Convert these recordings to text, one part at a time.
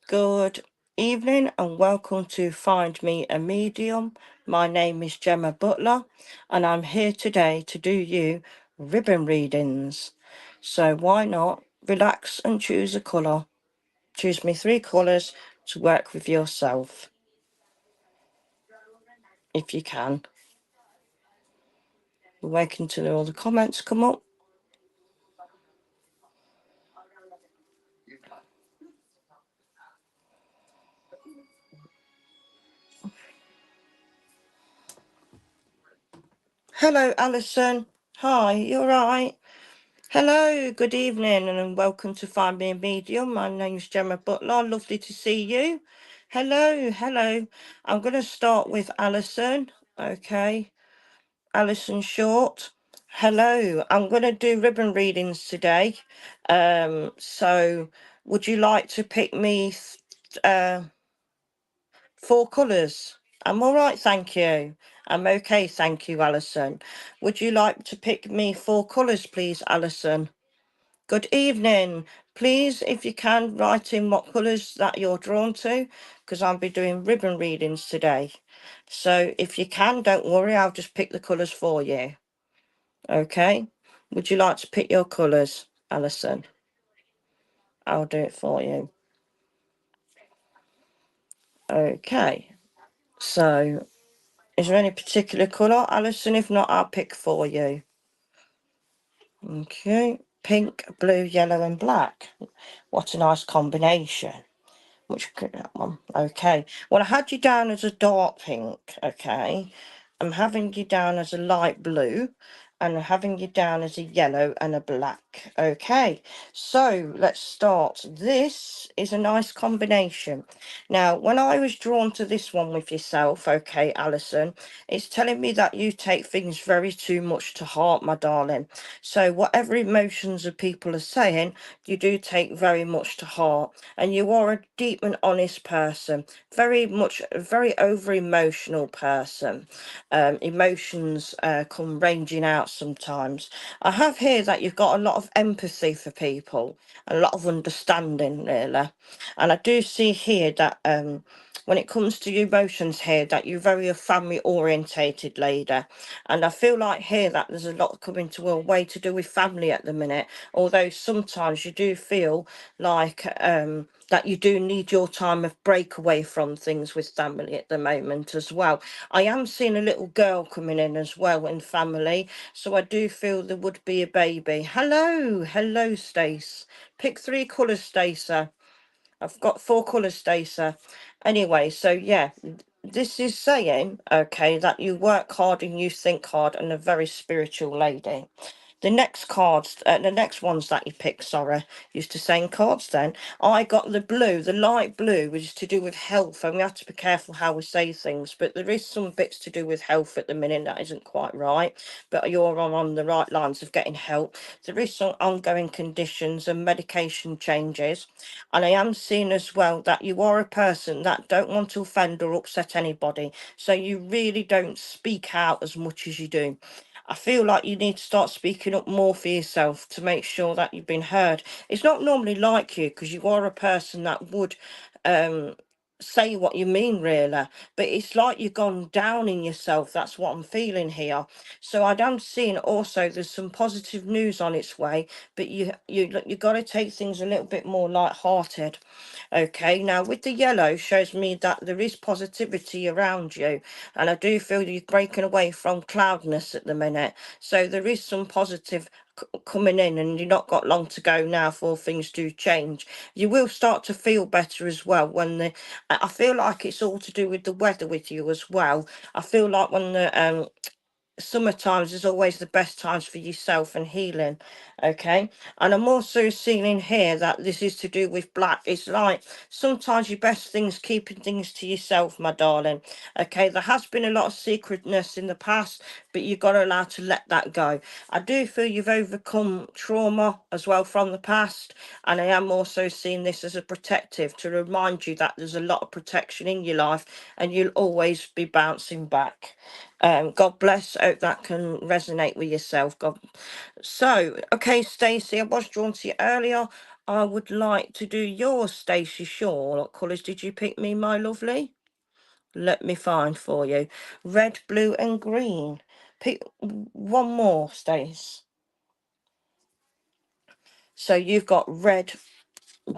Good evening and welcome to Find Me a Medium. My name is Gemma Butler and I'm here today to do you ribbon readings. So why not relax and choose a colour. Choose me 3 colours to work with yourself, if you can. We're waiting till all the comments come up. Hello, Alison. Hi, you all right? Hello, good evening, and welcome to Find Me a Medium. My name's Gemma Butler. Lovely to see you. Hello, hello. I'm going to start with Alison. Okay, Alison Short. Hello, I'm going to do ribbon readings today. So would you like to pick me 4 colours? I'm all right, thank you. I'm okay, thank you, Alison. Would you like to pick me 4 colours, please, Alison? Good evening. Please, if you can, write in what colours that you're drawn to, because I'll be doing ribbon readings today. So if you can, don't worry, I'll just pick the colours for you. Okay? Would you like to pick your colours, Alison? I'll do it for you. Okay. So, is there any particular colour, Alison? If not, I'll pick for you. Okay. Pink, blue, yellow and black. What a nice combination. That one. Okay. Well, I had you down as a dark pink. Okay. I'm having you down as a light blue. And I'm having you down as a yellow and a black. Okay. So let's start. This is a nice combination. Now, when I was drawn to this one with yourself, okay, Alison, it's telling me that you take things very too much to heart, my darling. So whatever emotions the people are saying, you do take very much to heart, and you are a deep and honest person, very much a very over emotional person. Emotions come ranging out sometimes. I have here that you've got a lot of empathy for people, a lot of understanding really, and I do see here that when it comes to your emotions here, that you're very a family orientated lady, and I feel like here that there's a lot coming to a way to do with family at the minute, although sometimes you do feel like that you do need your time of break away from things with family at the moment as well. I am seeing a little girl coming in as well in family, so I do feel there would be a baby. Hello Stace. Pick 3 colours, Stacey. I've got 4 colours, Stacey. Anyway, so yeah, this is saying, okay, that you work hard and you think hard and a very spiritual lady. The next cards, the next ones that you pick, sorry, used to saying cards then. I got the blue, the light blue, which is to do with health, and we have to be careful how we say things, but there is some bits to do with health at the minute that isn't quite right, but you're on the right lines of getting help. There is some ongoing conditions and medication changes, and I am seeing as well that you are a person that don't want to offend or upset anybody, so you really don't speak out as much as you do. I feel like you need to start speaking up more for yourself to make sure that you've been heard. It's not normally like you because you are a person that would um say what you mean really, but it's like you've gone down in yourself. That's what I'm feeling here. So I am seeing also there's some positive news on its way, but you got to take things a little bit more light-hearted. Okay, now with the yellow shows me that there is positivity around you, and I do feel you're breaking away from cloudness at the minute. So there is some positive coming in, and you've not got long to go now for things do change. You will start to feel better as well when I feel like it's all to do with the weather with you as well. I feel like when the summer times is always the best times for yourself and healing. Okay, and I'm also seeing in here that this is to do with black. It's like sometimes your best things keeping things to yourself, my darling. Okay, there has been a lot of secretness in the past, but you've got to allow to let that go. I do feel you've overcome trauma as well from the past, and I am also seeing this as a protective to remind you that there's a lot of protection in your life and you'll always be bouncing back. God bless. Hope that can resonate with yourself. So, okay, Stacey, I was drawn to you earlier. I would like to do your Stacey Shaw. What colours did you pick me, my lovely? Let me find for you. Red, blue, and green. Pick one more, Stace. So you've got red,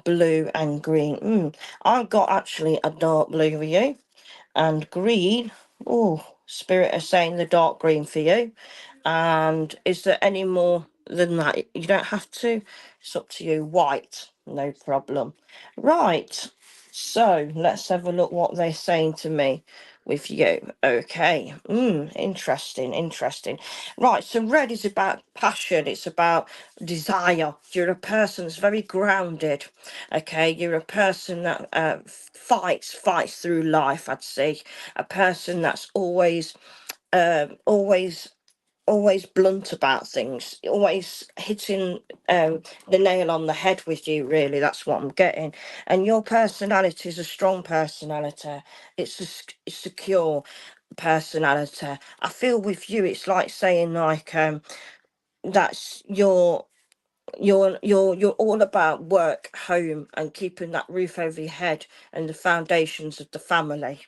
blue, and green. I've got actually a dark blue for you. And green. Oh, Spirit is saying the dark green for you. And is there any more than that? You don't have to. It's up to you. White, no problem. Right. So let's have a look what they're saying to me with you. Okay. Interesting, interesting. Right. So red is about passion. It's about desire. You're a person that's very grounded. Okay. You're a person that fights through life, I'd say. A person that's always blunt about things, always hitting the nail on the head with you, really. That's what I'm getting. And your personality is a strong personality. It's a secure personality. I feel with you, it's like saying like that's you're all about work, home, and keeping that roof over your head and the foundations of the family.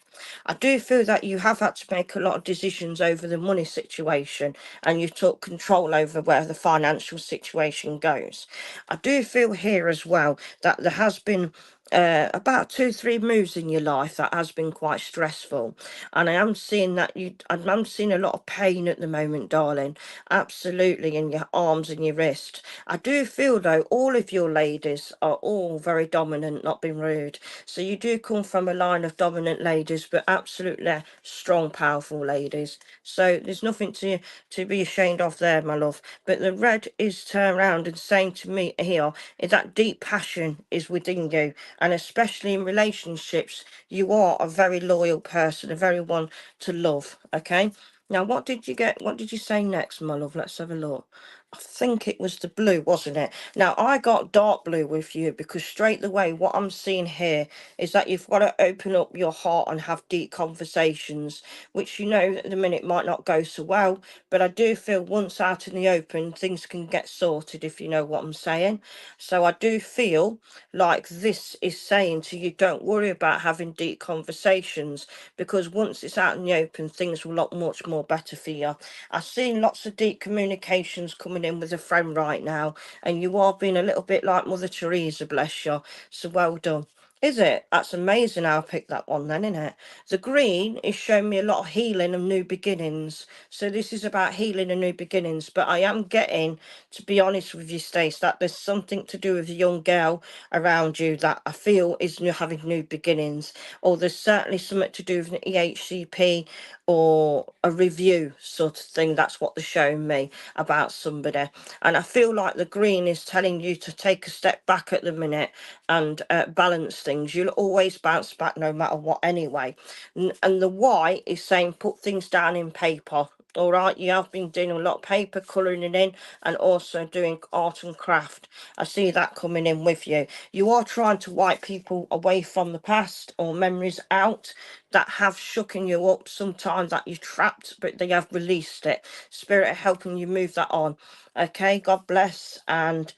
I do feel that you have had to make a lot of decisions over the money situation, and you took control over where the financial situation goes. I do feel here as well that there has been about 2 3 moves in your life that has been quite stressful, and I am seeing that I'm seeing a lot of pain at the moment, darling. Absolutely, in your arms and your wrist. I do feel though all of your ladies are all very dominant, not being rude. So you do come from a line of dominant ladies, but absolutely strong, powerful ladies. So there's nothing to be ashamed of there, my love. But the red is turned around and saying to me here is that deep passion is within you, and especially in relationships, you are a very loyal person, a very one to love. Okay. Now, what did you get? What did you say next, my love? Let's have a look. I think it was the blue, wasn't it? Now, I got dark blue with you because straight away, what I'm seeing here is that you've got to open up your heart and have deep conversations, which you know at the minute might not go so well. But I do feel once out in the open, things can get sorted, if you know what I'm saying. So I do feel like this is saying to you, don't worry about having deep conversations, because once it's out in the open, things will look much more better for you. I've seen lots of deep communications coming in with a friend right now, and you are being a little bit like Mother Teresa, bless you. So well done. Is it? That's amazing how I picked that one then, isn't it? The green is showing me a lot of healing and new beginnings. So this is about healing and new beginnings. But I am getting, to be honest with you, Stace, that there's something to do with a young girl around you that I feel is having new beginnings. Or there's certainly something to do with an EHCP or a review sort of thing. That's what they're showing me about somebody. And I feel like the green is telling you to take a step back at the minute and balance things. You'll always bounce back no matter what anyway. And the white is saying put things down in paper. All right, you have been doing a lot of paper colouring it in and also doing art and craft. I see that coming in with you. You are trying to wipe people away from the past or memories out that have shooken you up sometimes, that you trapped, but they have released it. Spirit helping you move that on. Okay, God bless. And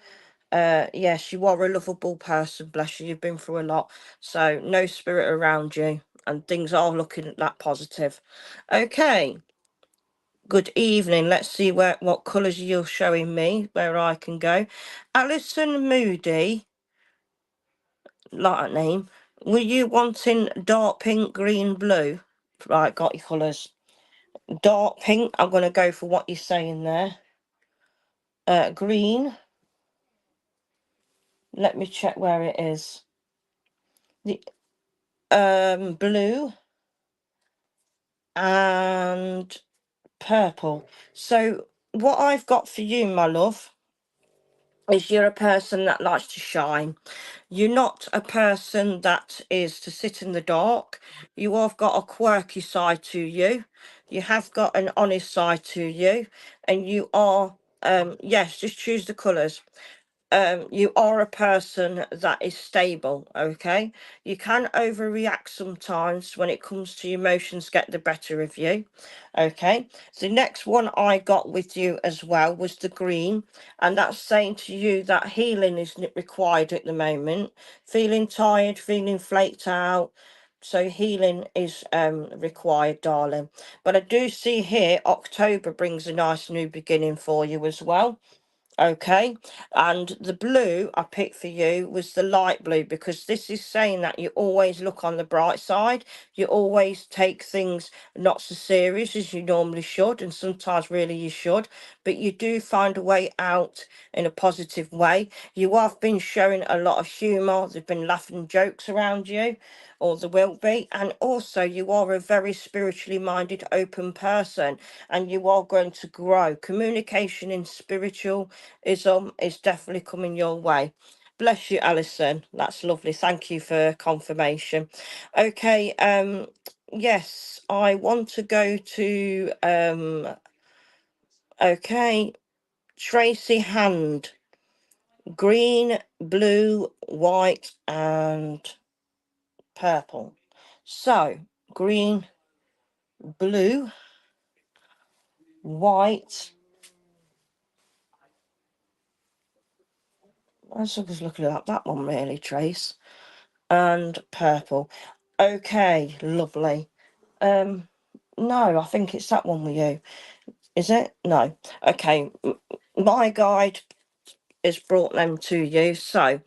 yes, you are a lovable person, bless you. You've been through a lot. So no spirit around you and things are looking at that positive. Okay. Good evening. Let's see what colours you're showing me, where I can go. Alison Moody, like that name. Were you wanting dark pink, green, blue? Right, got your colours. Dark pink, I'm going to go for what you're saying there. Green, let me check where it is. The blue and purple. So what I've got for you, my love, is you're a person that likes to shine. You're not a person that is to sit in the dark. You have got a quirky side to you. You have got an honest side to you. And you are, yes, just choose the colours. you are a person that is stable, okay? You can overreact sometimes when it comes to emotions get the better of you, okay? The next one I got with you as well was the green, and that's saying to you that healing is required at the moment. Feeling tired, feeling flaked out, so healing is required, darling. But I do see here October brings a nice new beginning for you as well. Okay, and the blue I picked for you was the light blue, because this is saying that you always look on the bright side. You always take things not so serious as you normally should, and sometimes really you should, but you do find a way out in a positive way. You have been showing a lot of humour. There've been laughing jokes around you, or there will be, and also you are a very spiritually minded, open person, and you are going to grow. Communication in spiritual is definitely coming your way. Bless you, Alison. That's lovely. Thank you for confirmation. Okay, yes, I want to go to okay, Tracy Hand. Green, blue, white, and purple. So, green, blue, white. I was looking at that one really, Trace. And purple. Okay, lovely. No, I think it's that one with you. Is it? No. Okay, my guide has brought them to you. So,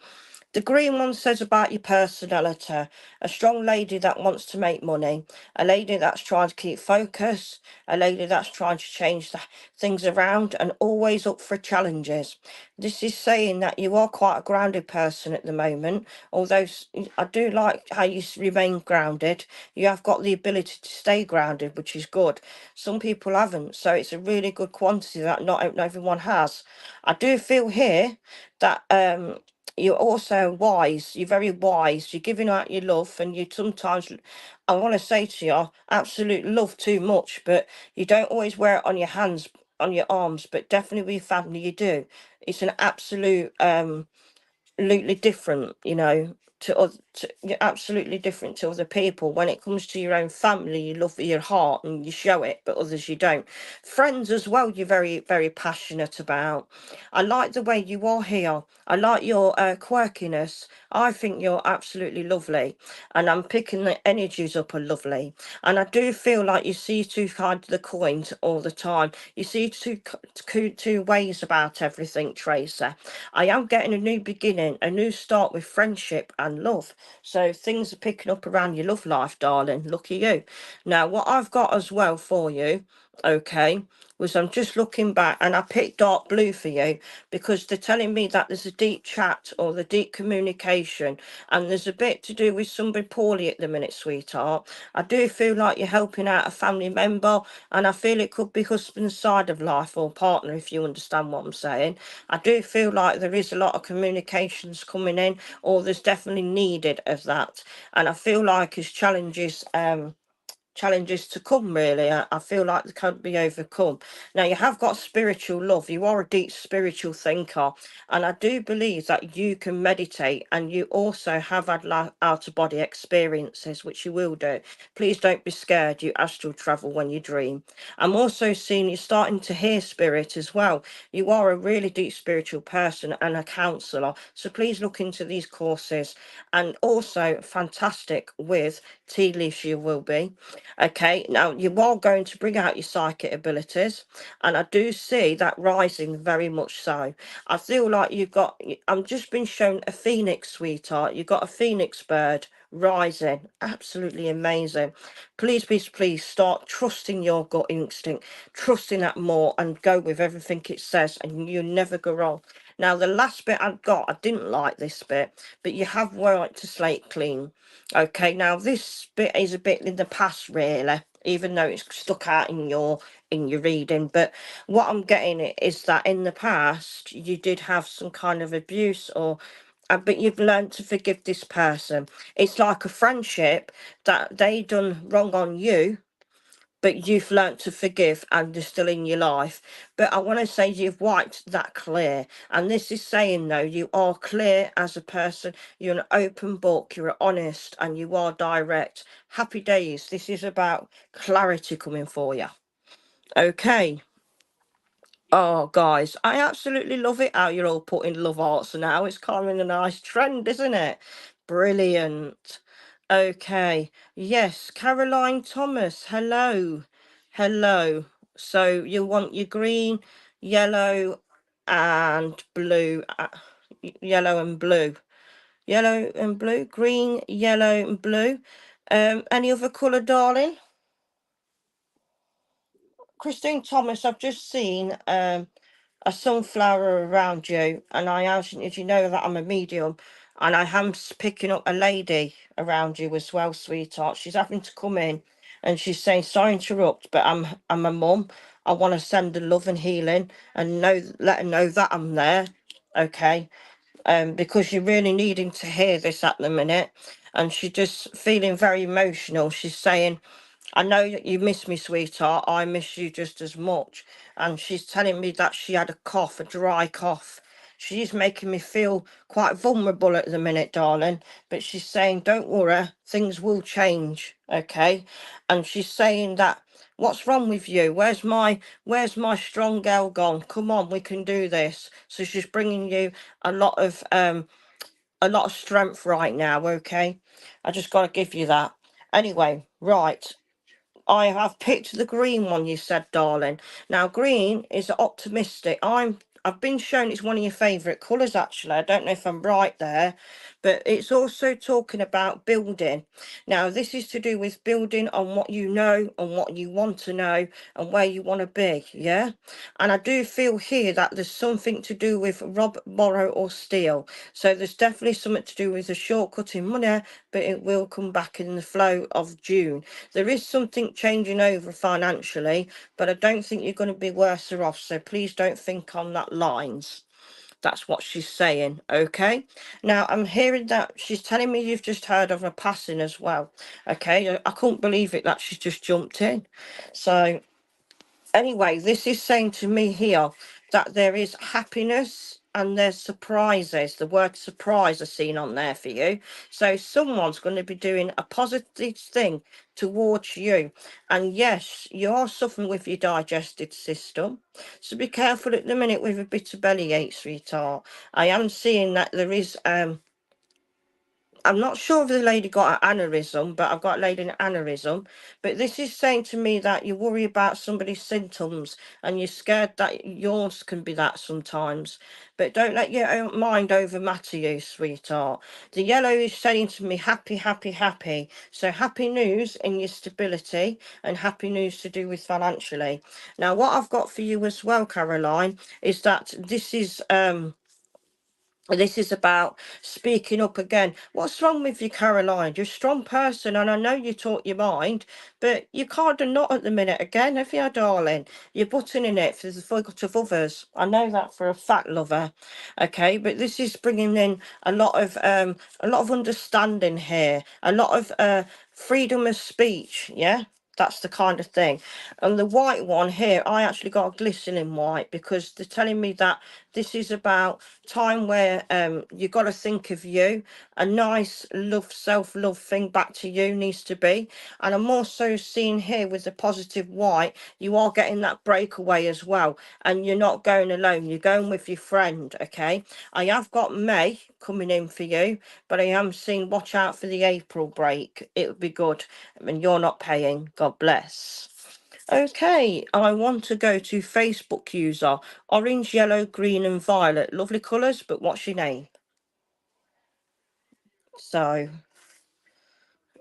the green one says about your personality: a strong lady that wants to make money, a lady that's trying to keep focus, a lady that's trying to change things around and always up for challenges. This is saying that you are quite a grounded person at the moment, although I do like how you remain grounded. You have got the ability to stay grounded, which is good. Some people haven't, so it's a really good quantity that not everyone has. I do feel here that you're also wise. You're very wise. You're giving out your love, and you sometimes, I want to say to you, absolute love too much, but you don't always wear it on your hands, on your arms, but definitely with your family you do. It's an absolutely different, you're absolutely different to other people. When it comes to your own family, you love with your heart and you show it, but others you don't. Friends as well, you're very, very passionate about. I like the way you are here. I like your quirkiness. I think you're absolutely lovely, and I'm picking the energies up are lovely. And I do feel like you see two sides of the coins all the time. You see two ways about everything, Tracer. I am getting a new beginning, a new start with friendship and love. So things are picking up around your love life, darling. Lucky you. Now, what I've got as well for you, okay, was I'm just looking back, and I picked dark blue for you because they're telling me that there's a deep chat or the deep communication, and there's a bit to do with somebody poorly at the minute, sweetheart. I do feel like you're helping out a family member, and I feel it could be husband's side of life or partner, if you understand what I'm saying. I do feel like there is a lot of communications coming in, or there's definitely needed of that. And I feel like as challenges to come, really. I feel like they can't be overcome. Now, you have got spiritual love. You are a deep spiritual thinker. And I do believe that you can meditate, and you also have had out of body experiences, which you will do. Please don't be scared. You astral travel when you dream. I'm also seeing you starting to hear spirit as well. You are a really deep spiritual person and a counselor. So please look into these courses. And also, fantastic with tea leaves, you will be. Okay, now you are going to bring out your psychic abilities, and I do see that rising very much so. I feel like I'm just been shown a phoenix, sweetheart. You've got a phoenix bird rising. Absolutely amazing. Please, please, please start trusting your gut instinct, trusting that more, and go with everything it says, and you never go wrong. Now, the last bit I've got, I didn't like this bit, but you have worked to slate clean. Okay, now this bit is a bit in the past, really, even though it's stuck out in your reading. But what I'm getting is that in the past you did have some kind of abuse, or but you've learned to forgive this person. It's like a friendship that they done wrong on you, but you've learnt to forgive and they're still in your life. But I want to say you've wiped that clear. And this is saying, though, you are clear as a person. You're an open book. You're honest and you are direct. Happy days. This is about clarity coming for you. Okay. Oh, guys, I absolutely love it how you're all putting love hearts now. It's kind of a nice trend, isn't it? Brilliant. Okay. Yes, Caroline Thomas. Hello. Hello. So you want your green, yellow, and blue. Yellow and blue. Yellow and blue. Green, yellow, and blue. Any other colour, darling? Christine Thomas, I've just seen a sunflower around you, and I asked, did you know that I'm a medium? And I am picking up a lady around you as well, sweetheart. She's having to come in, and she's saying, "Sorry to interrupt, but I'm a mum. I want to send her love and healing, and let her know that I'm there." Okay, because you're really needing to hear this at the minute, and she's just feeling very emotional. She's saying, "I know that you miss me, sweetheart. I miss you just as much." And she's telling me that she had a cough, a dry cough. She's making me feel quite vulnerable at the minute, darling. But she's saying, "Don't worry, things will change, okay?" And she's saying that, "What's wrong with you? Where's my strong girl gone? Come on, we can do this." So she's bringing you a lot of strength right now, okay? I just got to give you that. Anyway, right. I have picked the green one, you said, darling. Now, green is optimistic. I've been shown it's one of your favourite colours, actually. I don't know if I'm right there, but it's also talking about building. Now, this is to do with building on what you know and what you want to know and where you want to be, yeah? And I do feel here that there's something to do with rob, borrow or steal. So there's definitely something to do with a shortcut in money, but it will come back in the flow of June. There is something changing over financially, but I don't think you're going to be worse off. So please don't think on that lines. That's what she's saying. Okay. Now I'm hearing that she's telling me you've just heard of a passing as well. Okay. I couldn't believe it that she's just jumped in. So anyway, this is saying to me here that there is happiness and there's surprises. The word surprise is seen on there for you. So someone's going to be doing a positive thing towards you. And yes, you are suffering with your digestive system. So be careful at the minute with a bit of bellyache, sweetheart. I am seeing that there is I'm not sure if the lady got an aneurysm, but I've got a lady in an aneurysm. But this is saying to me that you worry about somebody's symptoms and you're scared that yours can be that sometimes. But don't let your mind overmatter you, sweetheart. The yellow is saying to me, happy, happy, happy. So happy news in your stability and happy news to do with financially. Now, what I've got for you as well, Caroline, is that this is about speaking up again. What's wrong with you, Caroline? You're a strong person, and I know you taught your mind, but you can't do not at the minute again, have you, darling? You're butting in it for the fault of others. I know that for a fact, lover. Okay, but this is bringing in a lot of understanding here, a lot of freedom of speech. Yeah. That's the kind of thing. And the white one here, I actually got a glistening white because they're telling me that this is about time where you got to think of you. A nice love, self-love thing back to you needs to be. And I'm also seeing here with the positive white, you are getting that breakaway as well. And you're not going alone, you're going with your friend, okay? I have got May coming in for you, but I am seeing watch out for the April break. It would be good. I mean, you're not paying. God bless. Okay, I want to go to Facebook user. Orange, yellow, green and violet. Lovely colours, but what's your name? So,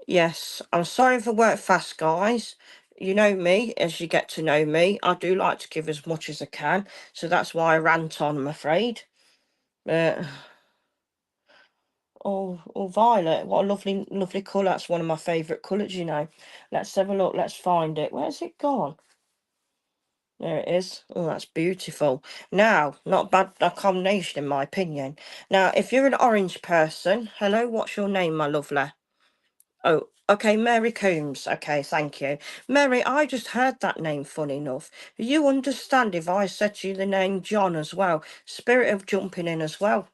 yes, I'm sorry if I work fast, guys. You know me, as you get to know me. I do like to give as much as I can. So that's why I rant on, I'm afraid. But, oh, violet. What a lovely, lovely colour. That's one of my favourite colours, you know. Let's have a look. Let's find it. Where's it gone? There it is. Oh, that's beautiful. Now, not bad a combination in my opinion. Now, if you're an orange person, hello, what's your name, my lovely? Oh, Okay, Mary Coombs. Okay, thank you. Mary, I just heard that name, funny enough. You understand if I said to you the name John as well? Spirit of jumping in as well.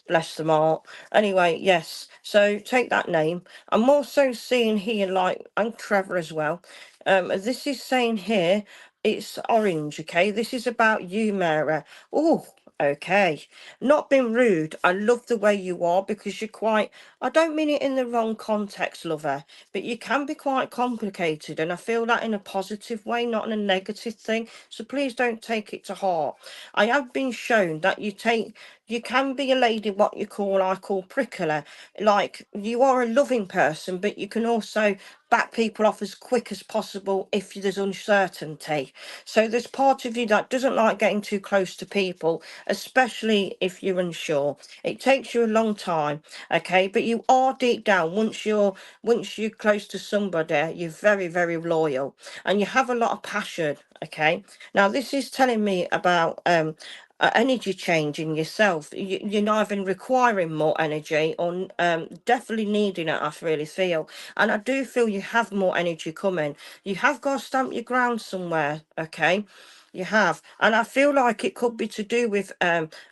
Bless them all. Anyway, yes. So take that name. I'm also seeing here, like, and Trevor as well. This is saying here, it's orange, okay? This is about you, Mary. Oh, okay. Not being rude. I love the way you are because you're quite, I don't mean it in the wrong context, lover, but you can be quite complicated, and I feel that in a positive way, not in a negative thing. So please don't take it to heart. I have been shown that you can be a lady, what I call prickler. Like, you are a loving person, but you can also back people off as quick as possible if there's uncertainty. So there's part of you that doesn't like getting too close to people, especially if you're unsure. It takes you a long time, okay? But you are deep down, once you're close to somebody, you're very, very loyal, and you have a lot of passion, okay? Now this is telling me about energy change in yourself. You're neither requiring more energy or definitely needing it, I really feel. And I do feel you have more energy coming. You have got to stamp your ground somewhere, okay? You have. And I feel like it could be to do with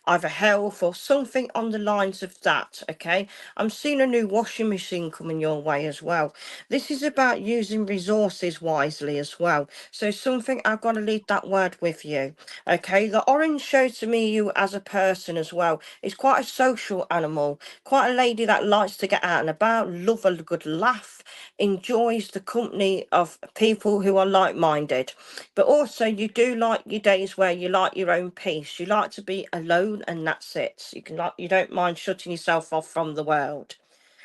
either health or something on the lines of that, okay? I'm seeing a new washing machine coming your way as well. This is about using resources wisely as well. So something, I've got to leave that word with you, okay? The orange shows to me you as a person as well. It's quite a social animal, quite a lady that likes to get out and about, love a good laugh, enjoys the company of people who are like-minded. But also you do like your days where you like your own peace. You like to be alone and that's it. You don't mind shutting yourself off from the world.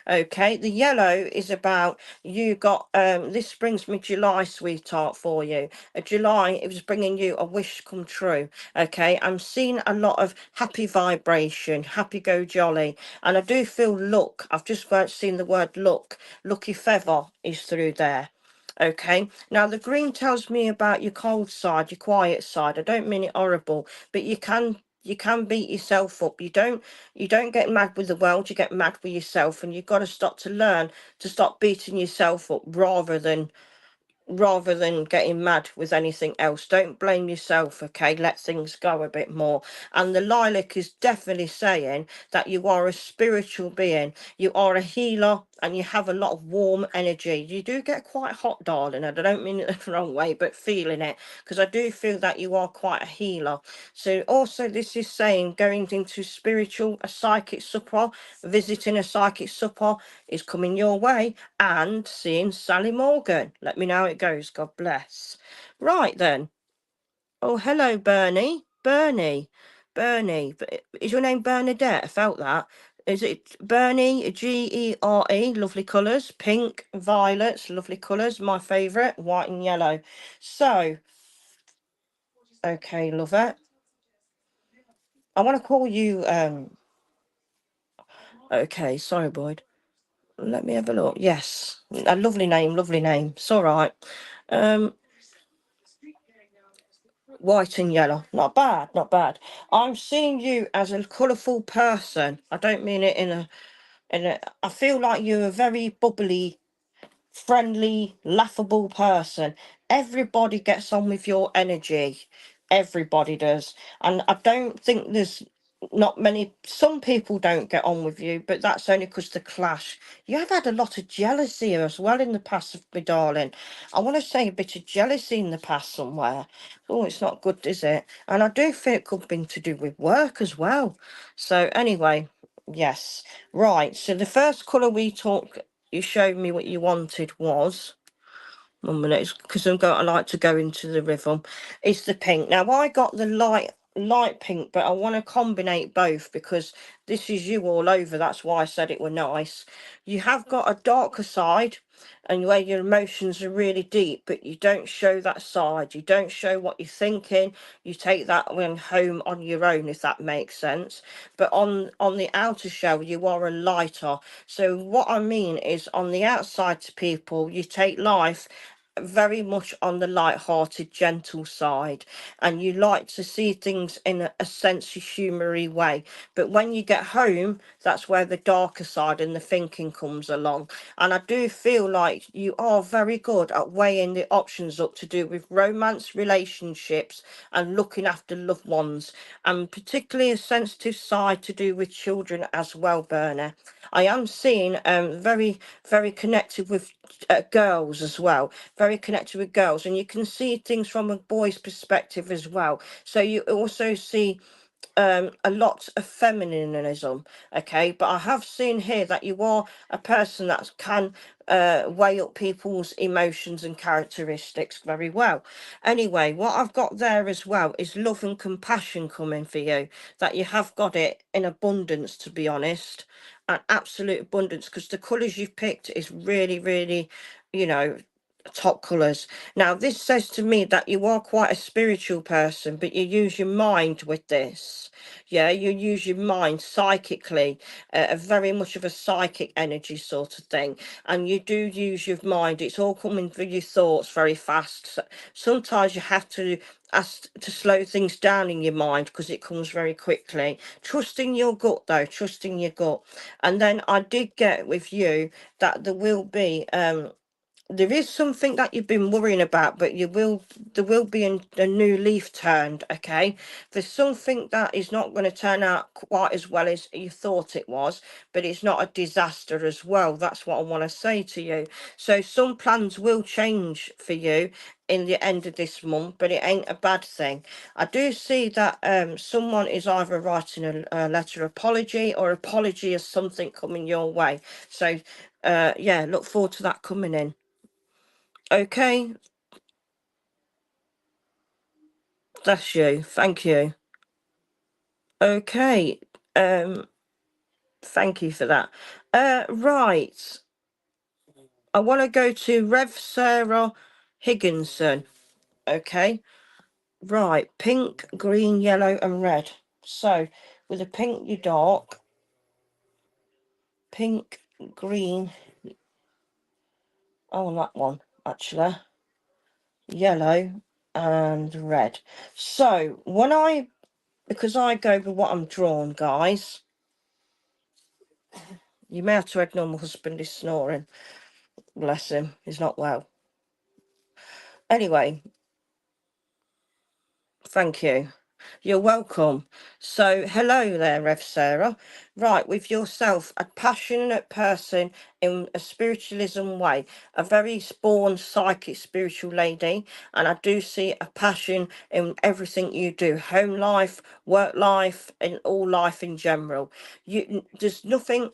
Okay, the yellow is about you got this brings me July, sweetheart, for you. July, it was bringing you a wish come true. Okay, I'm seeing a lot of happy vibration, happy go jolly, and I do feel luck. I've just seen the word luck. Lucky feather is through there. Okay, now the green tells me about your cold side, your quiet side. I don't mean it horrible, but you can beat yourself up. You don't get mad with the world, you get mad with yourself, and you've got to start to learn to stop beating yourself up rather than getting mad with anything else. Don't blame yourself, okay? Let things go a bit more. And the lilac is definitely saying that you are a spiritual being, you are a healer, and you have a lot of warm energy. You do get quite hot, darling, and I don't mean it the wrong way, but feeling it, because I do feel that you are quite a healer. So also this is saying going into spiritual, a psychic supper, visiting a psychic supper is coming your way, and seeing Sally Morgan. Let me know how it goes. God bless. Right then. Oh, hello, Bernie. Bernie. Is your name Bernadette? I felt that. Is it Bernie? Gere. Lovely colours. Pink, violets. Lovely colours. My favourite. White and yellow. So, okay, love it. I want to call you. Okay, sorry, Boyd. Let me have a look. Yes, a lovely name. Lovely name. It's all right. Um, White and yellow. Not bad, not bad. I'm seeing you as a colourful person. I don't mean it in a I feel like you're a very bubbly, friendly, laughable person. Everybody gets on with your energy. Everybody does. And I don't think there's not many, some people don't get on with you, but that's only because the clash. You have had a lot of jealousy as well in the past, my darling. I want to say a bit of jealousy in the past somewhere. Oh, it's not good, is it? And I do feel it could have been to do with work as well. So anyway, yes. Right. So the first colour we talked, you showed me what you wanted was 1 minute, because I like to go into the rhythm. It's the pink. Now I got the light pink, but I want to combine both because this is you all over. That's why I said it were nice. You have got a darker side, and where your emotions are really deep, but you don't show that side. You don't show what you're thinking. You take that when home on your own, if that makes sense. But on the outer shell, you are a lighter. So what I mean is, on the outside to people, you take life very much on the light-hearted, gentle side, and you like to see things in a sense of humoury way. But when you get home, that's where the darker side and the thinking comes along. And I do feel like you are very good at weighing the options up to do with romance, relationships, and looking after loved ones, and particularly a sensitive side to do with children as well, Bernie. I am seeing very, very connected with girls as well, very connected with girls, and you can see things from a boy's perspective as well. So you also see a lot of feminism, okay? But I have seen here that you are a person that can weigh up people's emotions and characteristics very well. Anyway, what I've got there as well is love and compassion coming for you, that you have got it in abundance, to be honest, an absolute abundance, because the colours you've picked is really, really, you know, top colours. Now, this says to me that you are quite a spiritual person, but you use your mind with this. Yeah, you use your mind psychically, a very much of a psychic energy sort of thing. And you do use your mind. It's all coming through your thoughts very fast. Sometimes you have to ask to slow things down in your mind because it comes very quickly. Trusting your gut, though, trusting your gut. And then I did get with you that there is something that you've been worrying about, but there will be a new leaf turned, okay? There's something that is not going to turn out quite as well as you thought it was, but it's not a disaster as well. That's what I want to say to you. So some plans will change for you in the end of this month, but it ain't a bad thing. I do see that someone is either writing a letter of apology or apology as something coming your way. So yeah, look forward to that coming in. Okay, that's you. Thank you. Okay, thank you for that. Right. I want to go to Rev Sarah Higginson. Okay. Right. Pink, green, yellow, and red. So with the pink, you dark. Pink, green. Oh, that one, actually. Yellow and red. So because I go with what I'm drawn, guys. You may have to ignore my husband is snoring. Bless him, he's not well. Anyway, thank you. You're welcome. So, hello there, Rev Sarah. Right, with yourself, a passionate person in a spiritualism way, a very born psychic spiritual lady, and I do see a passion in everything you do, home life, work life, and all life in general. There's nothing.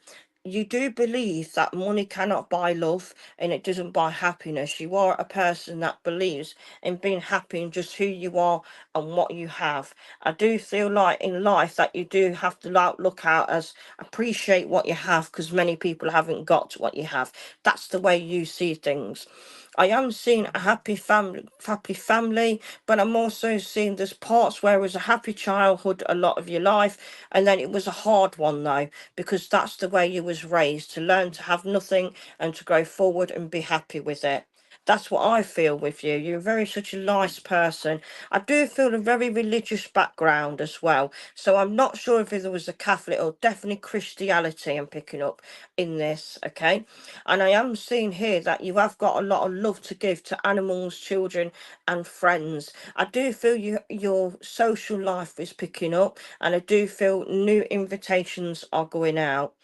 You do believe that money cannot buy love and it doesn't buy happiness. You are a person that believes in being happy in just who you are and what you have. I do feel like in life that you do have to look out as appreciate what you have, because many people haven't got what you have. That's the way you see things. I am seeing a happy family, but I'm also seeing there's parts where it was a happy childhood a lot of your life, and then it was a hard one though, because that's the way you was raised, to learn to have nothing and to go forward and be happy with it. That's what I feel with you. You're very such a nice person. I do feel a very religious background as well. So I'm not sure if there was a Catholic or definitely Christianity I'm picking up in this, okay? And I am seeing here that you have got a lot of love to give to animals, children, and friends. I do feel your social life is picking up, and I do feel new invitations are going out.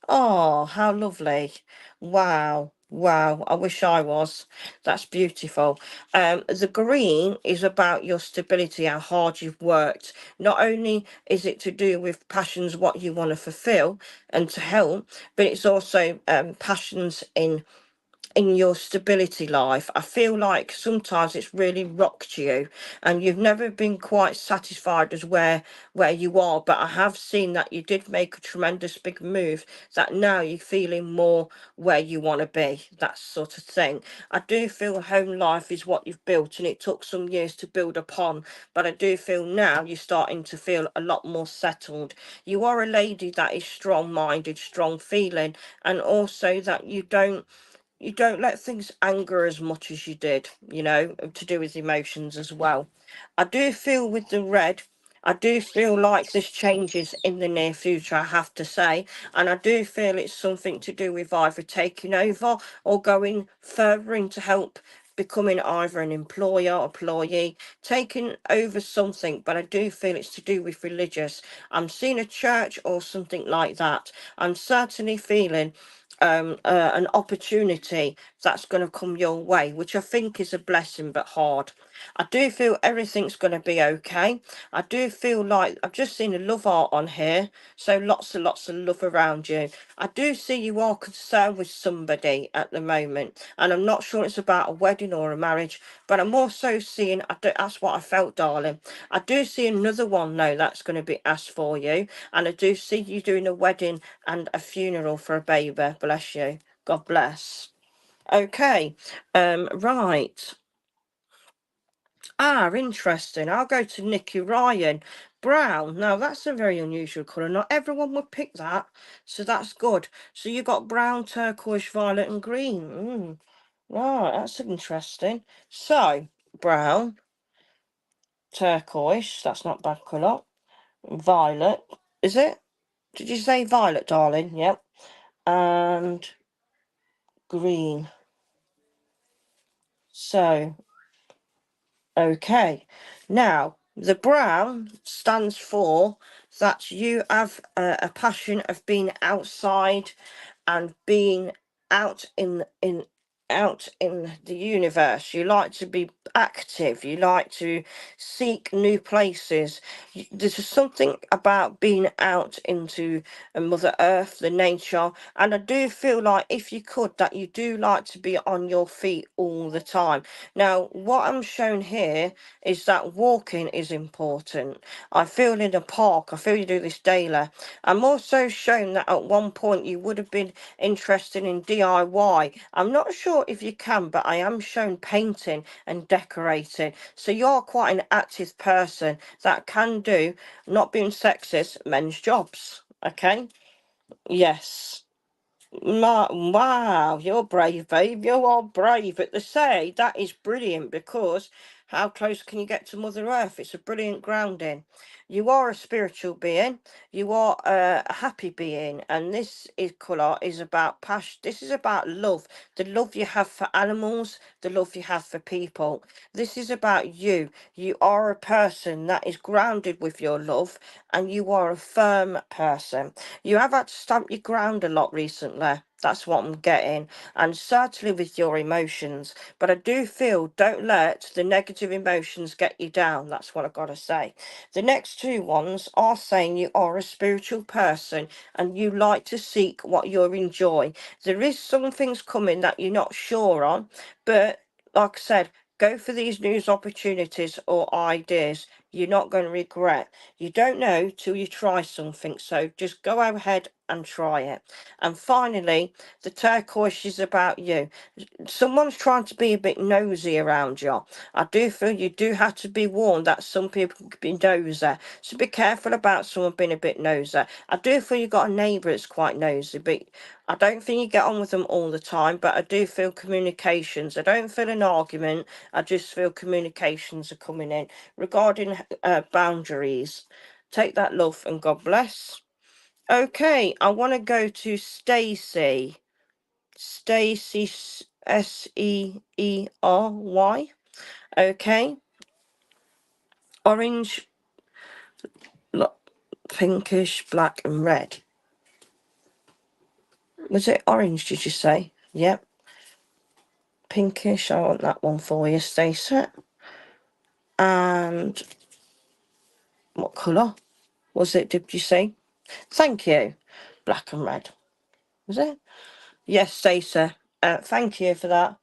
Oh, how lovely. Wow. Wow. I wish I was. That's beautiful. The green is about your stability, how hard you've worked. Not only is it to do with passions, what you want to fulfill and to help, but it's also passions in your stability life. I feel like sometimes it's really rocked you and you've never been quite satisfied as where you are, but I have seen that you did make a tremendous big move, that now you're feeling more where you want to be, that sort of thing. I do feel home life is what you've built and it took some years to build upon, but I do feel now you're starting to feel a lot more settled. You are a lady that is strong minded, strong feeling, and also that you don't you don't let things anger as much as you did, you know, to do with emotions as well. I do feel with the red, I do feel like there's changes in the near future, I have to say. And I do feel it's something to do with either taking over or going further into help, becoming either an employer or employee, taking over something. But I do feel it's to do with religious. I'm seeing a church or something like that. I'm certainly feeling an opportunity that's going to come your way, which I think is a blessing but hard. I do feel everything's going to be okay. I do feel like I've just seen a love art on here, so lots and lots of love around you. I do see you are concerned with somebody at the moment, and I'm not sure it's about a wedding or a marriage, but I'm also seeing, that's what I felt, darling. I do see another one though that's going to be asked for you, and I do see you doing a wedding and a funeral for a baby. Bless you. God bless. Okay. Right. Ah, interesting. I'll go to Nikki Ryan. Brown. Now, that's a very unusual colour. Not everyone would pick that, so that's good. So you got brown, turquoise, violet and green. Right, that's interesting. So, brown, turquoise, that's not bad colour. Violet, is it? Did you say violet, darling? Yep. And green. So, okay. Now, the brown stands for that you have a passion of being outside and being out in the universe. You like to be active, you like to seek new places. There's something about being out into Mother Earth, the nature, and I do feel like if you could, that you do like to be on your feet all the time. Now, what I'm shown here is that walking is important. I feel in a park, I feel you do this daily. I'm also shown that at one point you would have been interested in DIY. I'm not sure if you can, but I am shown painting and decorating. So you're quite an active person that can do, not being sexist, men's jobs. Okay? Yes. Wow, you're brave, babe. You are brave. But to say that is brilliant, because how close can you get to Mother Earth? It's a brilliant grounding. You are a spiritual being. You are a happy being, and this is colour is about passion. This is about love. The love you have for animals, the love you have for people. This is about you. You are a person that is grounded with your love, and you are a firm person. You have had to stamp your ground a lot recently. That's what I'm getting. And certainly with your emotions. But I do feel, don't let the negative emotions get you down. That's what I've got to say. The next two ones are saying you are a spiritual person and you like to seek what you enjoy. There is some things coming that you're not sure on. But like I said, go for these news opportunities or ideas. You're not going to regret. You don't know till you try something, so just go ahead and try it. And finally, the turquoise is about you. Someone's trying to be a bit nosy around you. I do feel you do have to be warned that some people can be nosy, so be careful about someone being a bit nosy. I do feel you got a neighbour that's quite nosy, but I don't think you get on with them all the time. But I do feel communications. I don't feel an argument. I just feel communications are coming in regarding boundaries. Take that, love, and God bless. Okay, I want to go to Stacy. Stacy, Seery. Okay. Orange, pinkish, black, and red. Was it orange, did you say? Yep. Pinkish, I want that one for you, Stacy. And what colour was it, did you say? Thank you. Black and red. Was it? Yes, Stacey. Thank you for that.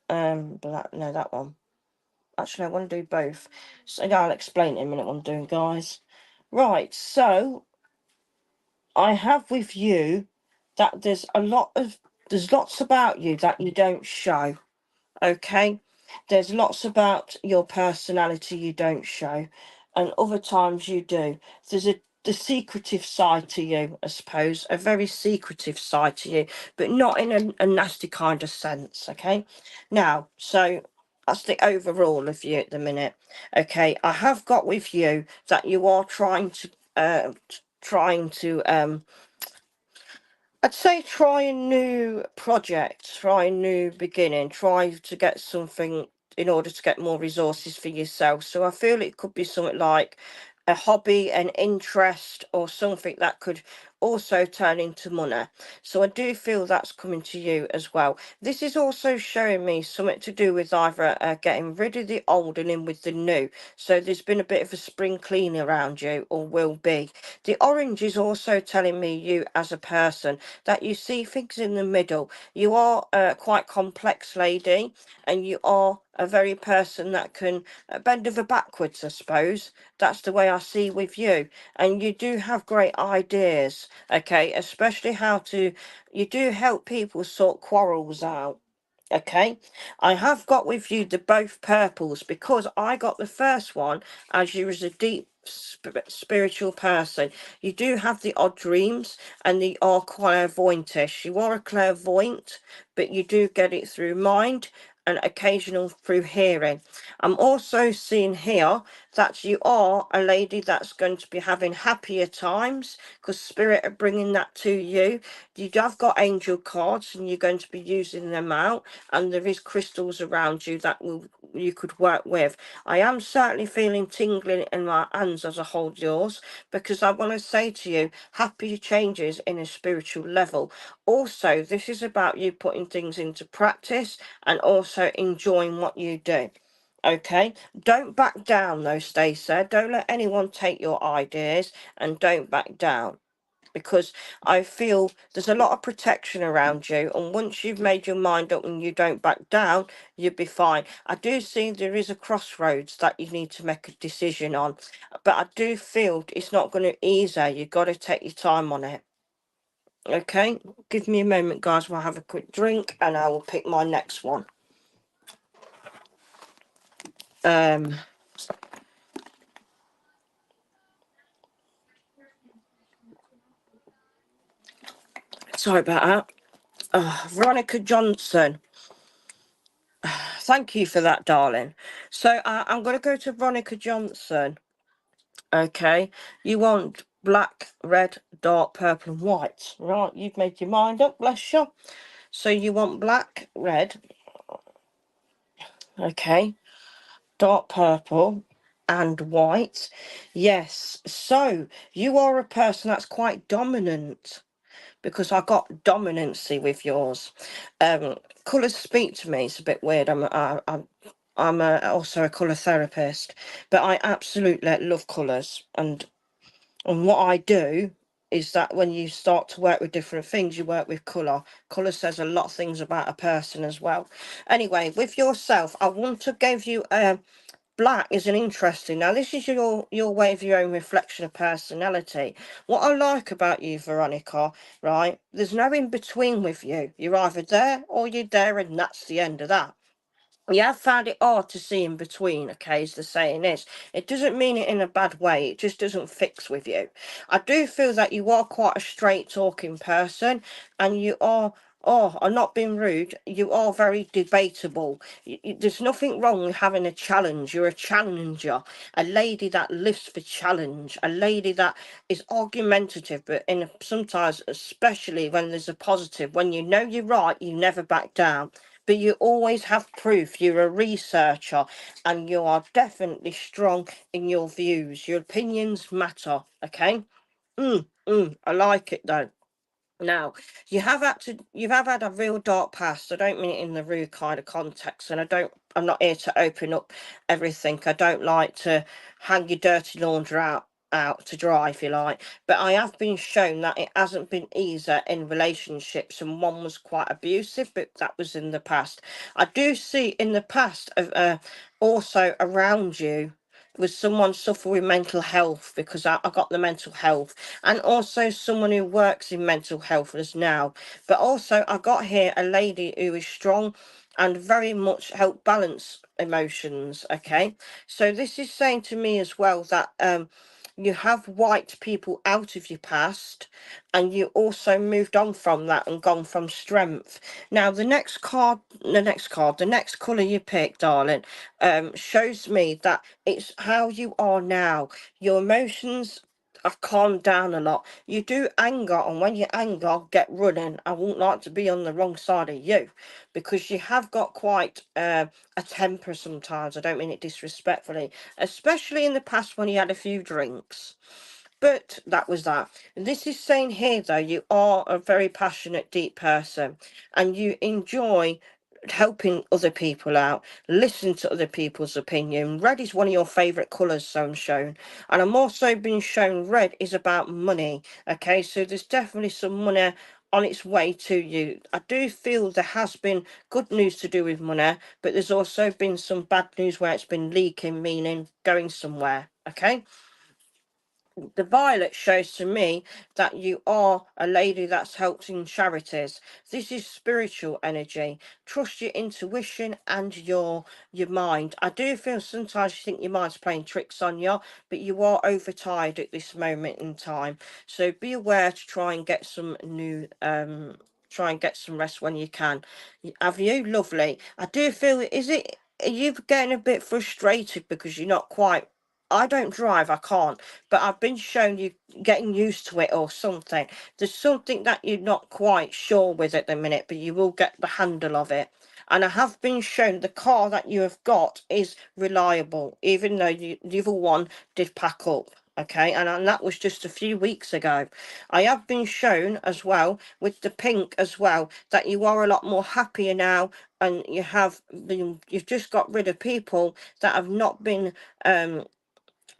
Black, no, that one. Actually, I want to do both. So I'll explain in a minute what I'm doing, guys. Right, so I have with you that there's lots about you that you don't show. Okay? There's lots about your personality you don't show, and other times you do. the secretive side to you, I suppose, a very secretive side to you, but not in a nasty kind of sense. Okay, now, so that's the overall of you at the minute. Okay, I have got with you that you are trying to I'd say try a new project, try a new beginning, try to get something in order to get more resources for yourself. So I feel it could be something like a hobby, an interest, or something that could also turn into money. So I do feel that's coming to you as well. This is also showing me something to do with either getting rid of the old and in with the new. So there's been a bit of a spring clean around you, or will be. The orange is also telling me you as a person that you see things in the middle. You are a quite complex lady, and you are a very person that can bend over backwards, I suppose. That's the way I see with you. And you do have great ideas, okay, especially how to, you do help people sort quarrels out. Okay, I have got with you the both purples because I got the first one as you as a deep spiritual person. You do have the odd dreams and the are clairvoyantish. You are a clairvoyant, but you do get it through mind and occasional through hearing. I'm also seeing here that you are a lady that's going to be having happier times because spirit are bringing that to you. You have got angel cards and you're going to be using them out, and there is crystals around you that you could work with. I am certainly feeling tingling in my hands as I hold yours, because I want to say to you, happy changes in a spiritual level. Also, this is about you putting things into practice and also enjoying what you do. Okay, don't back down though, Stacey. Don't let anyone take your ideas, and don't back down, because I feel there's a lot of protection around you, and once you've made your mind up and you don't back down, you'll be fine. I do see there is a crossroads that you need to make a decision on, but I do feel it's not going to ease you. You've got to take your time on it. Okay, give me a moment, guys, while I have a quick drink and I will pick my next one. Um, Sorry about that. Veronica Johnson, thank you for that, darling. So I'm going to go to Veronica Johnson. Okay, you want black, red, dark, purple, and white, right? You've made your mind up, bless you. So you want black, red, okay, dark purple, and white. Yes, so you are a person that's quite dominant, because I got dominancy with yours. Colours speak to me. It's a bit weird. I'm also a colour therapist, but I absolutely love colours. And what I do is that when you start to work with different things, you work with colour. Colour says a lot of things about a person as well. Anyway, with yourself, I want to give you a black is an interesting. Now, this is your way of your own reflection of personality. What I like about you, Veronica, right? There's no in between with you. You're either there or you're there, and that's the end of that. You have found it hard to see in between, okay, as the saying is. It doesn't mean it in a bad way, it just doesn't fix with you. I do feel that you are quite a straight talking person, and you are, oh, I'm not being rude, you are very debatable. There's nothing wrong with having a challenge. You're a challenger, a lady that lives for challenge, a lady that is argumentative, but sometimes, especially when there's a positive, when you know you're right, you never back down, but you always have proof. You're a researcher, and you are definitely strong in your views. Your opinions matter, okay? I like it though. Now, you have had a real dark past. I don't mean it in the rude kind of context, and I'm not here to open up everything. I don't like to hang your dirty laundry out to dry, if you like. But I have been shown that it hasn't been easier in relationships, and one was quite abusive, but that was in the past. I do see in the past of also around you was someone suffering with mental health, because I got the mental health, and also someone who works in mental health as now. But also I got here a lady who is strong and very much help balance emotions. Okay, so this is saying to me as well that you have wiped people out of your past, and you also moved on from that and gone from strength. Now, the next colour you pick, darling, shows me that it's how you are now. Your emotions have calmed down a lot. You do anger, and when you anger, get running. I wouldn't like to be on the wrong side of you, because you have got quite a temper sometimes. I don't mean it disrespectfully, especially in the past when you had a few drinks. But that was that. This is saying here, though, you are a very passionate, deep person, and you enjoy helping other people out, listen to other people's opinion. Red is one of your favorite colors, so I'm shown, and I'm also being shown red is about money. Okay, so there's definitely some money on its way to you. I do feel there has been good news to do with money, but there's also been some bad news where it's been leaking, meaning going somewhere. Okay, the violet shows to me that you are a lady that's helped in charities. This is spiritual energy. Trust your intuition and your mind. I do feel sometimes you think your mind's playing tricks on you, but you are overtired at this moment in time. So be aware to try and get some new try and get some rest when you can. Have you? Lovely. I do feel, are you getting a bit frustrated because you're not quite, I don't drive, I can't, but I've been shown you getting used to it or something. There's something that you're not quite sure with at the minute, but you will get the handle of it. And I have been shown the car that you have got is reliable, even though the other one did pack up. Okay, and that was just a few weeks ago. I have been shown as well with the pink as well that you are a lot more happier now, and you've just got rid of people that have not been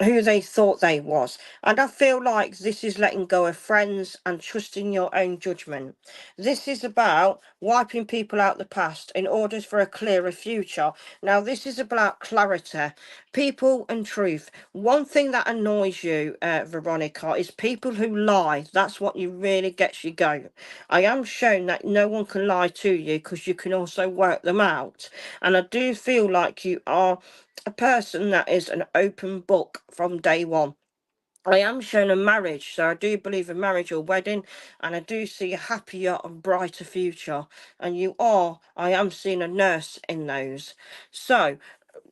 who they thought they was. And I feel like this is letting go of friends and trusting your own judgment. This is about wiping people out the past in order for a clearer future. Now, this is about clarity, people and truth. One thing that annoys you, Veronica, is people who lie. That's what you really gets you go. I am shown that no one can lie to you because you can also work them out. And I do feel like you are a person that is an open book from day one. I am shown a marriage, so I do believe in marriage or wedding, and I do see a happier and brighter future. And I am seeing a nurse in those. So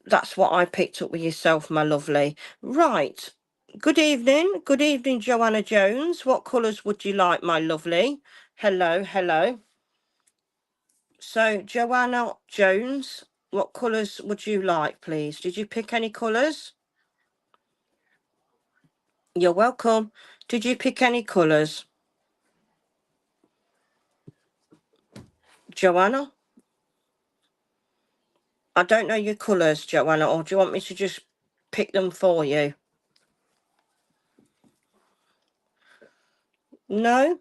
that's what I picked up with yourself, my lovely. Right. Good evening, Joanna Jones. What colours would you like, my lovely? Hello, hello. So, Joanna Jones, what colours would you like, please? Did you pick any colours? You're welcome. Did you pick any colours? Joanna? I don't know your colours, Joanna, or do you want me to just pick them for you? No?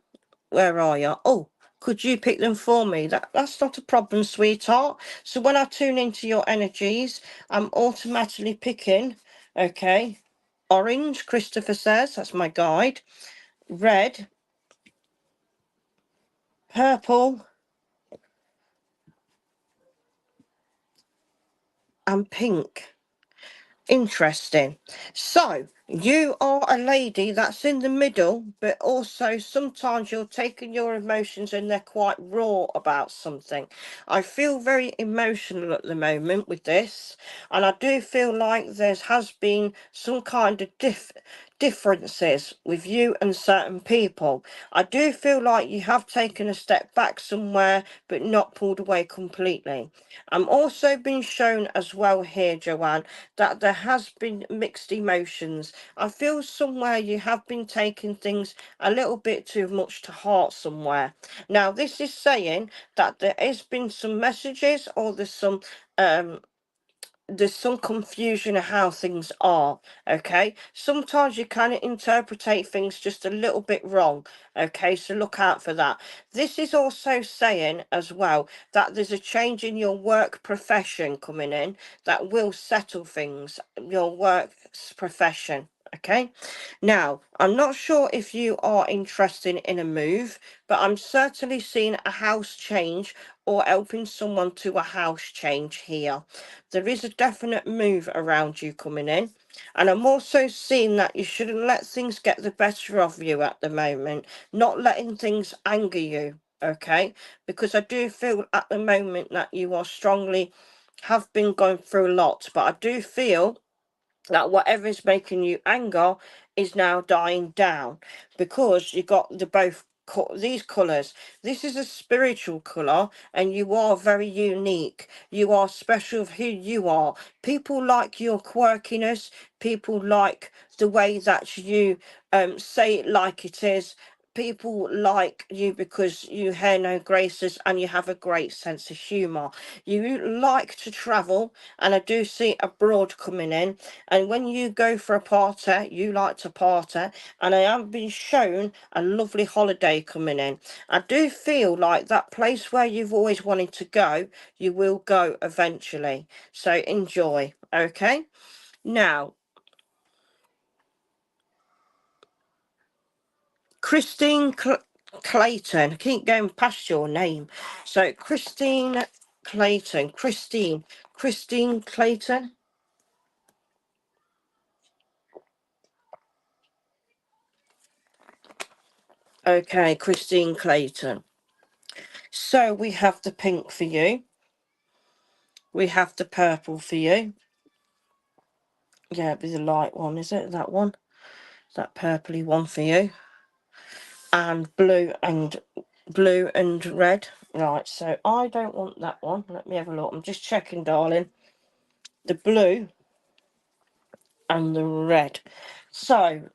Where are you? Oh, could you pick them for me? That's not a problem, sweetheart. So when I tune into your energies, I'm automatically picking, okay, orange, Christopher says, that's my guide, red, purple, and pink. Interesting. So, you are a lady that's in the middle, but also sometimes you're taking your emotions and they're quite raw about something. I feel very emotional at the moment with this, and I do feel like there has been some kind of differences with you and certain people. I do feel like you have taken a step back somewhere, but not pulled away completely. I'm also being shown as well here, Joanne, that there has been mixed emotions. I feel somewhere you have been taking things a little bit too much to heart somewhere. Now, this is saying that there has been some messages, or there's some confusion of how things are. Okay, sometimes you kind of interpretate things just a little bit wrong. Okay, so look out for that. This is also saying as well that there's a change in your work profession coming in that will settle things, your work profession. Okay, now I'm not sure if you are interested in a move, but I'm certainly seeing a house change or helping someone to a house change here. There is a definite move around you coming in, and I'm also seeing that you shouldn't let things get the better of you at the moment, not letting things anger you. Okay, because I do feel at the moment that you are strongly have been going through a lot, but I do feel that whatever is making you anger is now dying down, because you got the both these colors. This is a spiritual color, and you are very unique. You are special of who you are. People like your quirkiness. People like the way that you say it like it is. People like you because you hear no graces and you have a great sense of humor. You like to travel, and I do see abroad coming in. And when you go for a party, you like to party. And I have been shown a lovely holiday coming in. I do feel like that place where you've always wanted to go, you will go eventually. So enjoy, okay? Now, Christine Clayton, I keep going past your name. So Christine Clayton, Christine Clayton. Okay, Christine Clayton. So we have the pink for you. We have the purple for you. Yeah, it'd be the light one, is it? That one? That purpley one for you. And blue and red. Right, so I don't want that one. Let me have a look. I'm just checking, darling. The blue and the red. So,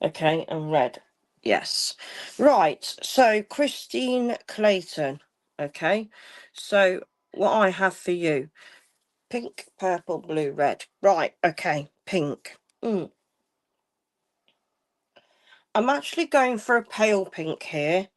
okay, and red. Yes. Right, so Christine Clayton. Okay, so what I have for you: pink, purple, blue, red. Right, okay, pink. I'm actually going for a pale pink here,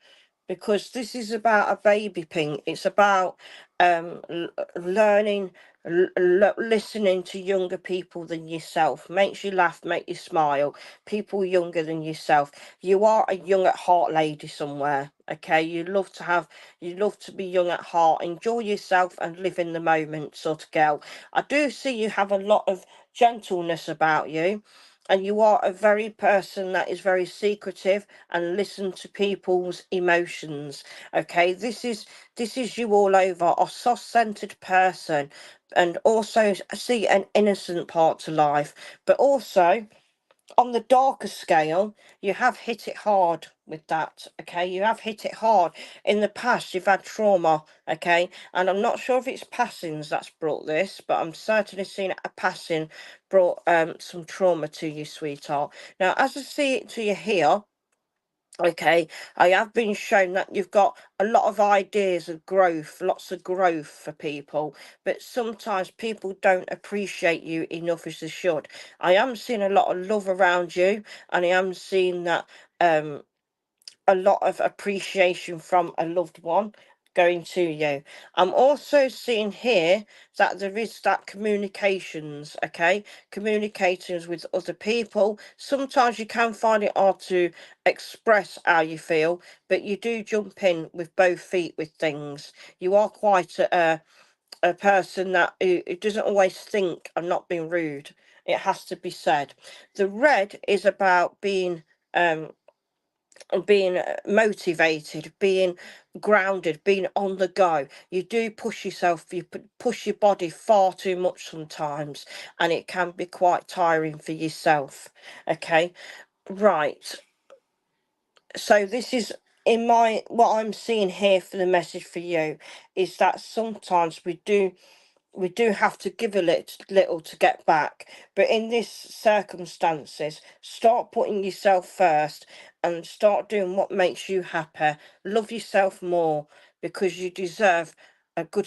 because this is about a baby pink. It's about learning, listening to younger people than yourself. Makes you laugh, make you smile. People younger than yourself. You are a young at heart lady somewhere. Okay, you love to be young at heart. Enjoy yourself and live in the moment, sort of girl. I do see you have a lot of gentleness about you. And you are a very person that is very secretive and listen to people's emotions. Okay, this is you all over, a soft-centered person, and also see an innocent part to life. But also, on the darker scale, you have hit it hard with that. Okay, you have hit it hard in the past. You've had trauma. Okay, and I'm not sure if it's passings that's brought this, but I'm certainly seeing a passing brought some trauma to you, sweetheart. Now, as I see it to you here, okay, I have been shown that you've got a lot of ideas of growth, lots of growth for people, but sometimes people don't appreciate you enough as they should. I am seeing a lot of love around you, and I am seeing that a lot of appreciation from a loved one going to you. I'm also seeing here that there is that communications, okay? Communications with other people. Sometimes you can find it hard to express how you feel, but you do jump in with both feet with things. You are quite a person that who doesn't always think, I'm not being rude. It has to be said. The red is about being motivated, being grounded, being on the go. You do push yourself, push your body far too much sometimes, and it can be quite tiring for yourself. Okay, right. So this is in my what I'm seeing here for the message for you is that sometimes we do have to give a little to get back. But in this circumstances, start putting yourself first and start doing what makes you happy. Love yourself more, because you deserve a good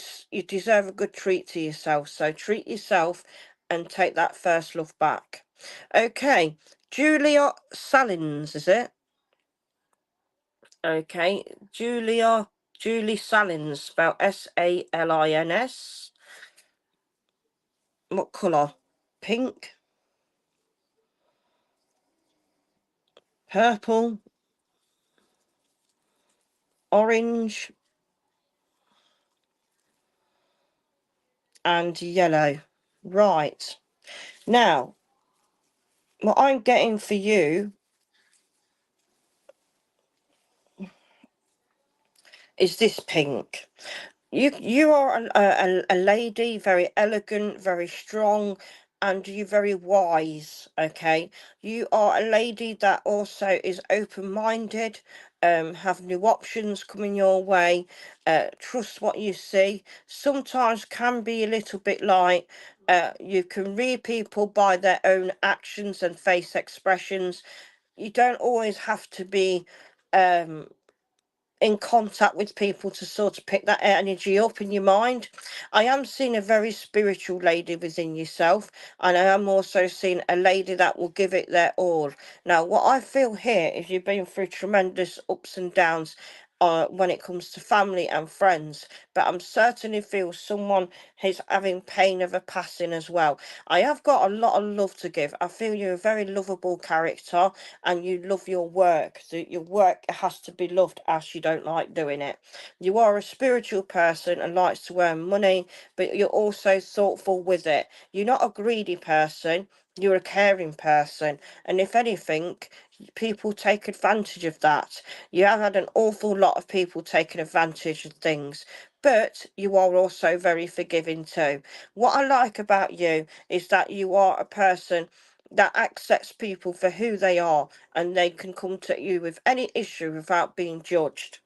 treat to yourself. So treat yourself and take that first love back. Okay, Julia Salins, is it? Okay, Julie Salins, spelled Salins. What colour? pink, purple, orange, and yellow. Right. Now, what I'm getting for you is this pink. You are a lady, very elegant, very strong, and you're very wise. Okay, you are a lady that also is open-minded. Have new options coming your way. Trust what you see. Sometimes can be a little bit like you can read people by their own actions and face expressions. You don't always have to be um in contact with people to sort of pick that energy up in your mind. I am seeing a very spiritual lady within yourself, and I am also seeing a lady that will give it their all. Now, what I feel here is you've been through tremendous ups and downs. When it comes to family and friends, but I'm certainly feel someone is having pain of a passing as well. I have got a lot of love to give. I feel you're a very lovable character, and you love your work. So your work has to be loved, as you don't like doing it. You are a spiritual person and likes to earn money, but you're also thoughtful with it. You're not a greedy person. You're a caring person, and if anything, people take advantage of that. You have had an awful lot of people taking advantage of things, but you are also very forgiving too. What I like about you is that you are a person that accepts people for who they are, and they can come to you with any issue without being judged.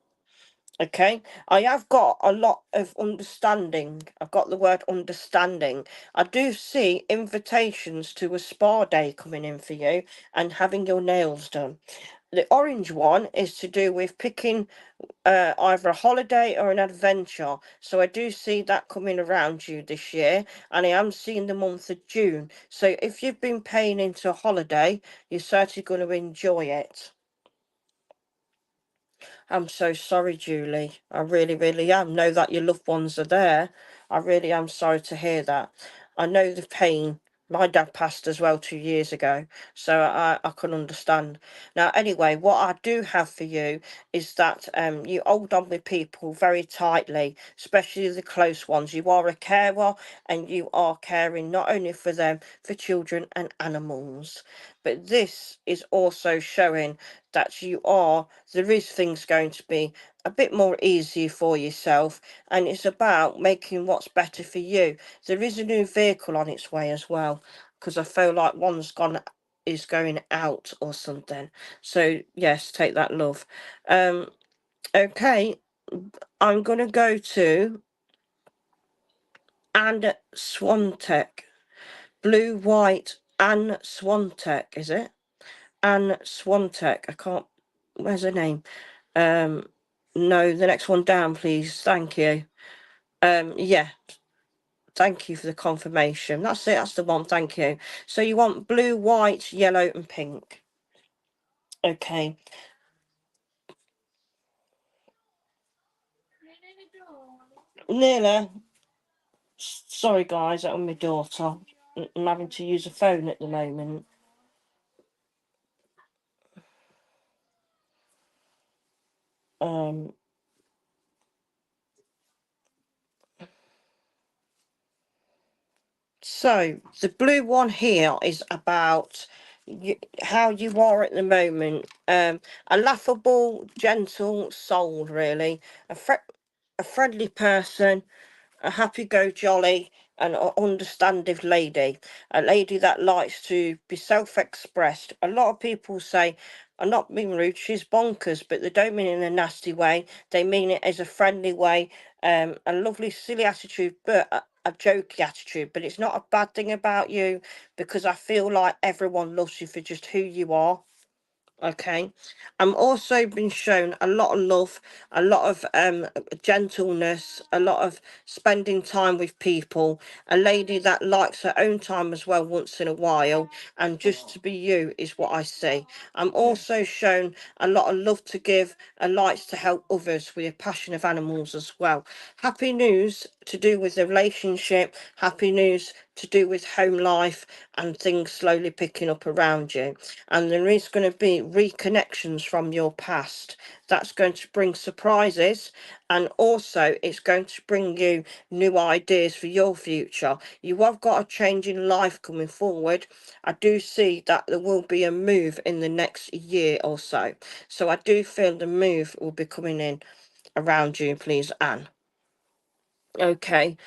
Okay, I have got a lot of understanding. I've got the word understanding. I do see invitations to a spa day coming in for you and having your nails done. The orange one is to do with picking either a holiday or an adventure. So I do see that coming around you this year, and I am seeing the month of June. So if you've been paying into a holiday, you're certainly going to enjoy it. I'm so sorry, Julie. I really, really am. Know that your loved ones are there. I really am sorry to hear that. I know the pain. My dad passed as well 2 years ago, so I can understand. Now, anyway, what I do have for you is that you hold on with people very tightly, especially the close ones. You are a carer, and you are caring not only for them, for children and animals. But this is also showing that there is things going to be a bit more easy for yourself, and it's about making what's better for you. There is a new vehicle on its way as well, because I feel like is going out or something. So yes, take that, love. Okay, I'm gonna go to Anne Swantek. Blue, white, Anne Swantek, is it? Anne Swantek. I can't. Where's her name? Um, no, the next one down, please. Thank you. Yeah. Thank you for the confirmation. That's it. That's the one. Thank you. So you want blue, white, yellow, and pink. Okay. Nearly. Sorry, guys. That was my daughter. I'm having to use a phone at the moment. Um. So the blue one here is about how you are at the moment. A laughable, gentle soul, really. A friendly person, a happy-go-jolly and understanding lady, a lady that likes to be self-expressed. A lot of people say, I'm not being rude, she's bonkers, but they don't mean it in a nasty way. They mean it as a friendly way, a lovely, silly attitude, but a jokey attitude. But it's not a bad thing about you, because I feel like everyone loves you for just who you are. Okay, I'm also been shown a lot of love, a lot of gentleness, a lot of spending time with people, a lady that likes her own time as well once in a while, and just to be you is what I see. I'm also shown a lot of love to give and likes to help others with a passion of animals as well. Happy news to do with the relationship, happy news to do with home life and things slowly picking up around you. And there is going to be reconnections from your past. That's going to bring surprises, and also it's going to bring you new ideas for your future. You have got a change in life coming forward. I do see that there will be a move in the next year or so. So I do feel the move will be coming in around you, please, Anne. Okay.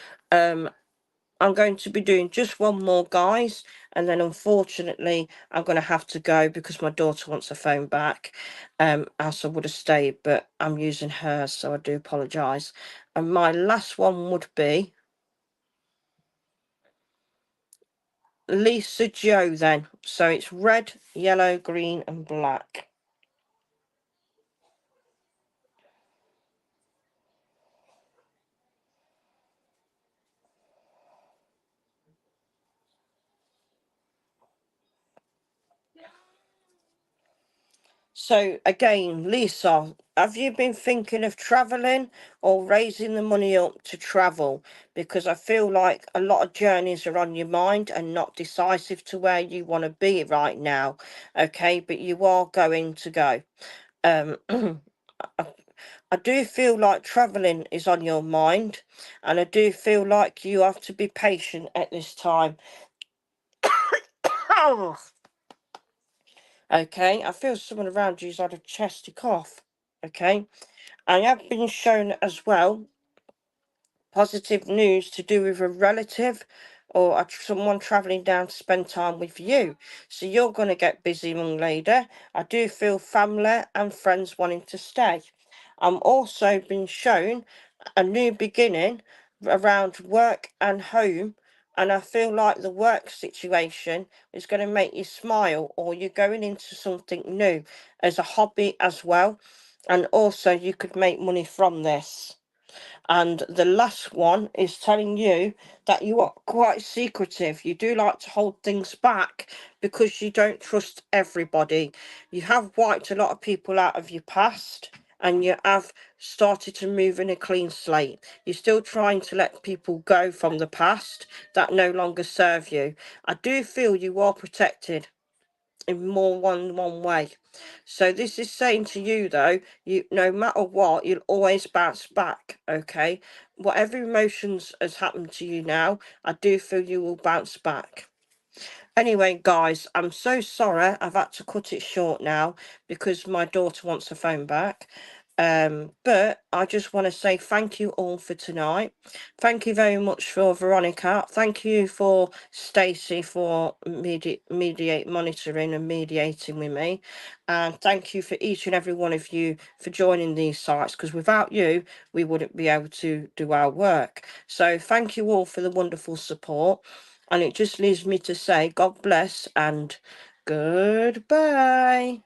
I'm going to be doing just one more, guys, and then unfortunately I'm going to have to go because my daughter wants her phone back. Else I would have stayed, but I'm using hers, so I do apologise. And my last one would be Lisa Joe then. So it's red, yellow, green and black. So again, Lisa, have you been thinking of travelling or raising the money up to travel? Because I feel like a lot of journeys are on your mind and not decisive to where you want to be right now. Okay, but you are going to go. Um, I do feel like travelling is on your mind, and I do feel like you have to be patient at this time. Okay, I feel someone around you's had a chesty cough. Okay, I have been shown as well positive news to do with a relative or someone travelling down to spend time with you. So you're going to get busy, young lady. I do feel family and friends wanting to stay. I'm also been shown a new beginning around work and home. And I feel like the work situation is going to make you smile, or you're going into something new as a hobby as well. And also you could make money from this. And the last one is telling you that you are quite secretive. You do like to hold things back because you don't trust everybody. You have wiped a lot of people out of your past, and you have started to move in a clean slate. You're still trying to let people go from the past that no longer serve you. I do feel you are protected in more one way. So this is saying to you though, you no matter what, you'll always bounce back. Okay, whatever emotions has happened to you now, I do feel you will bounce back. Anyway, guys, I'm so sorry I've had to cut it short now because my daughter wants the phone back. But I just want to say thank you all for tonight. Thank you very much for Veronica. Thank you for Stacey for mediate monitoring and mediating with me. And thank you for each and every one of you for joining these sites, because without you, we wouldn't be able to do our work. So thank you all for the wonderful support. And it just leaves me to say God bless and goodbye.